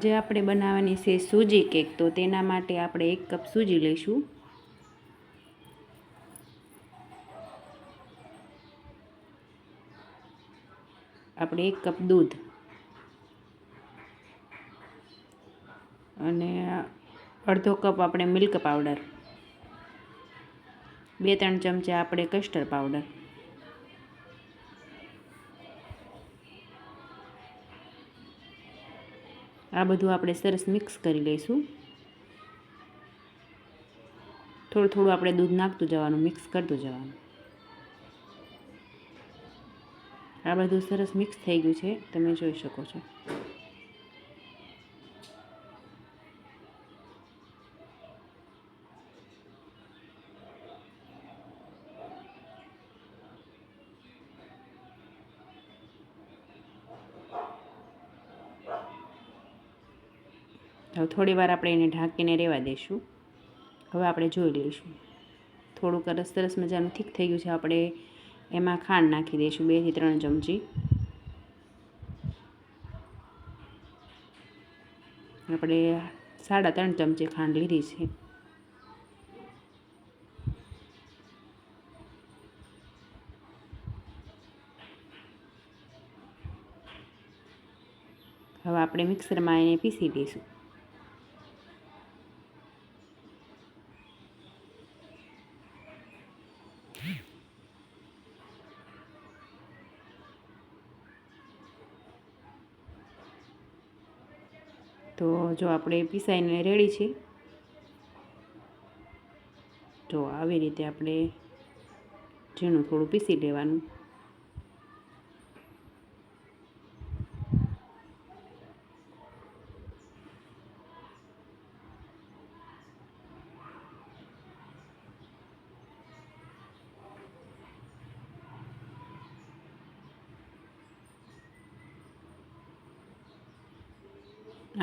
જે આપણે બનાવવાની છે સૂજી કેક, તો તેના માટે આપણે 1 કપ સૂજી લઈશું. આપણે 1 કપ દૂધ અને અડધો કપ આપણે મિલ્ક પાવડર, 2-3 ચમચા આપણે કસ્ટર્ડ પાવડર, આ બધું આપણે સરસ મિક્સ કરી લઈશું. થોડું થોડું આપણે દૂધ નાખતું જવાનું, મિક્સ કરતું જવાનું. આ બધું સરસ મિક્સ થઈ ગયું છે, તમે જોઈ શકો છો. હવે થોડી વાર આપણે એને ઢાંકીને રહેવા દઈશું. હવે આપણે જોઈ લઈશું. થોડુંક સરસ મજાનું ઠીક થઈ ગયું છે. આપણે એમાં ખાંડ નાખી દઈશું 2 થી 3 ચમચી. આપણે 3.5 ચમચી ખાંડ લીધી છે. હવે આપણે મિક્સરમાં એને પીસી દઈશું. તો જો આપણે પીસાઈને રેડી છે. તો આવી રીતે આપણે ઝીણું થોડું પીસી લેવાનું.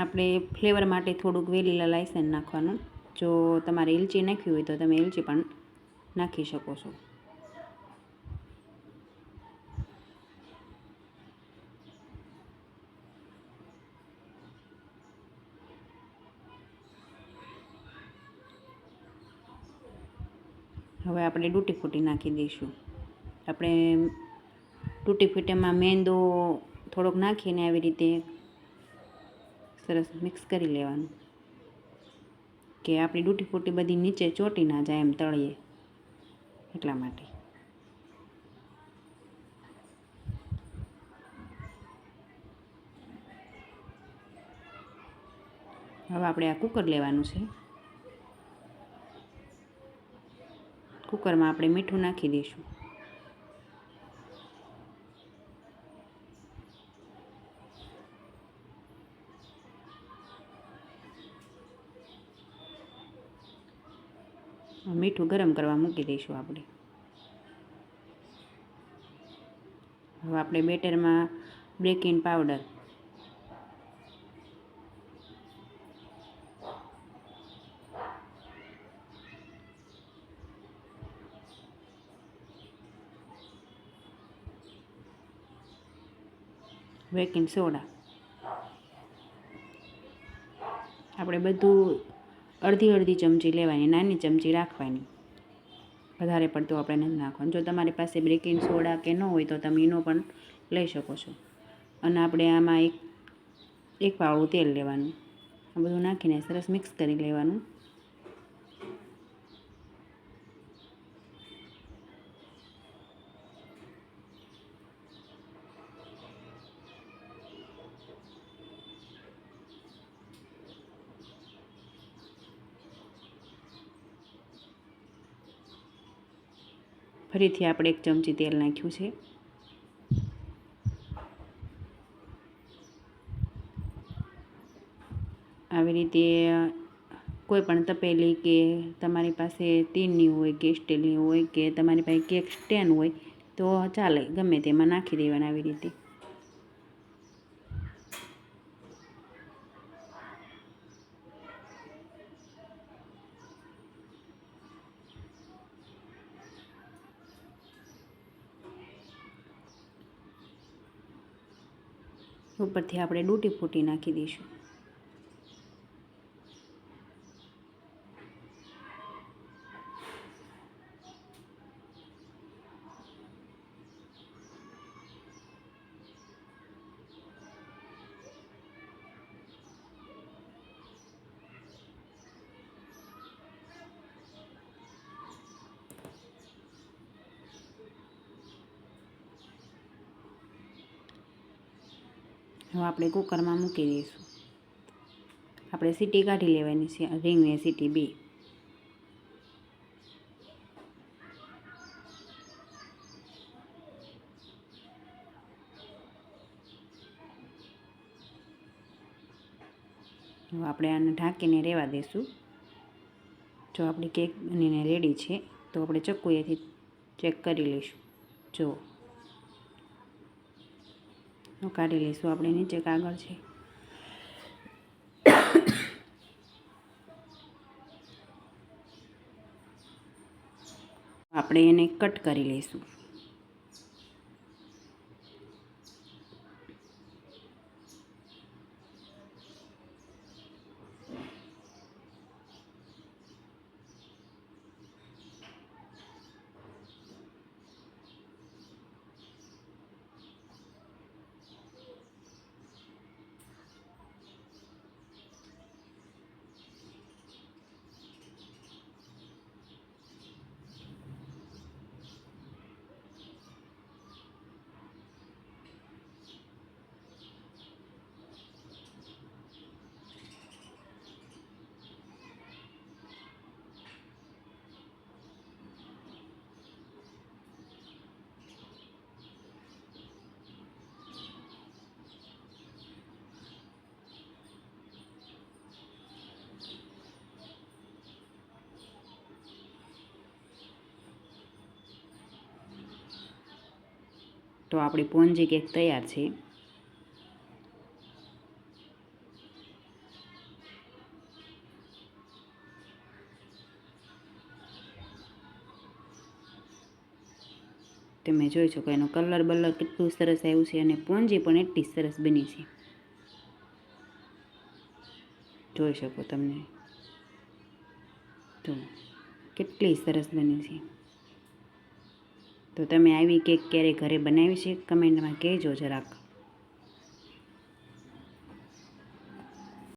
આપણે ફ્લેવર માટે થોડુંક વેનીલા લાયસન્સ નાખવાનું. જો તમારે ઇલચી નાખવી હોય તો તમે ઇલચી પણ નાખી શકો છો. હવે આપણે તૂટી ફૂટી નાખી દઈશું. આપણે તૂટી ફૂટીમાં મેંદો થોડોક નાખીને આવી રીતે સરસ મિક્સ કરી લેવાનું, કે આપણી તૂટી ફૂટી બધી નીચે ચોંટી ના જાય એમ તળીએ, એટલા માટે. હવે આપણે આ કુકર લેવાનું છે. કુકરમાં આપણે મીઠું નાખી દઈશું. મીઠું ગરમ કરવા મૂકી દઈશું આપણે. હવે આપણે બેટરમાં બેકિંગ પાવડર, બેકિંગ સોડા, આપણે બધું અડધી ચમચી લેવાની, નાની ચમચી રાખવાની, વધારે પડતું આપણે નથી નાખવાનું. જો તમારી પાસે બેકિંગ સોડા કે ન હોય તો તમે એનો પણ લઈ શકો છો. અને આપણે આમાં એક પાવડું તેલ લેવાનું. આ બધું નાખીને સરસ મિક્સ કરી લેવાનું. ફરીથી આપણે 1 ચમચી તેલ નાખ્યું છે. આવી રીતે કોઈ પણ તપેલી કે તમારી પાસે ટીનની હોય કે સ્ટીલની હોય કે તમારી પાસે કેક સ્ટેન્ડ હોય તો ચાલે, ગમે તેમાં નાખી દેવાના આવી રીતે. ઉપરથી આપણે તૂટી ફૂટી નાખી દઈશું. હવે આપણે કુકરમાં મૂકી દઈશું. આપણે સીટી કાઢી લેવાની છે, રીંગને સીટી 2. હવે આપણે આને ઢાંકીને રહેવા દઈશું. જો આપણી કેક બનીને રેડી છે તો આપણે ચક્કુએથી ચેક કરી લઈશું. જો કાઢી લઈશું. આપણે નીચે કાગળ છે. આપણે એને કટ કરી લઈશું. તો આપણી પોન્જી કેક તૈયાર છે. તમે જોઈ શકો એનો કલર બલર કેટલું સરસ આવ્યું છે અને પોન્જી પણ એટલી સરસ બની છે. જોઈ શકો તમને તો કેટલી સરસ બની છે. તો તમે આવી કેક ક્યારે ઘરે બનાવી છે? કમેન્ટમાં કહેજો જરાક.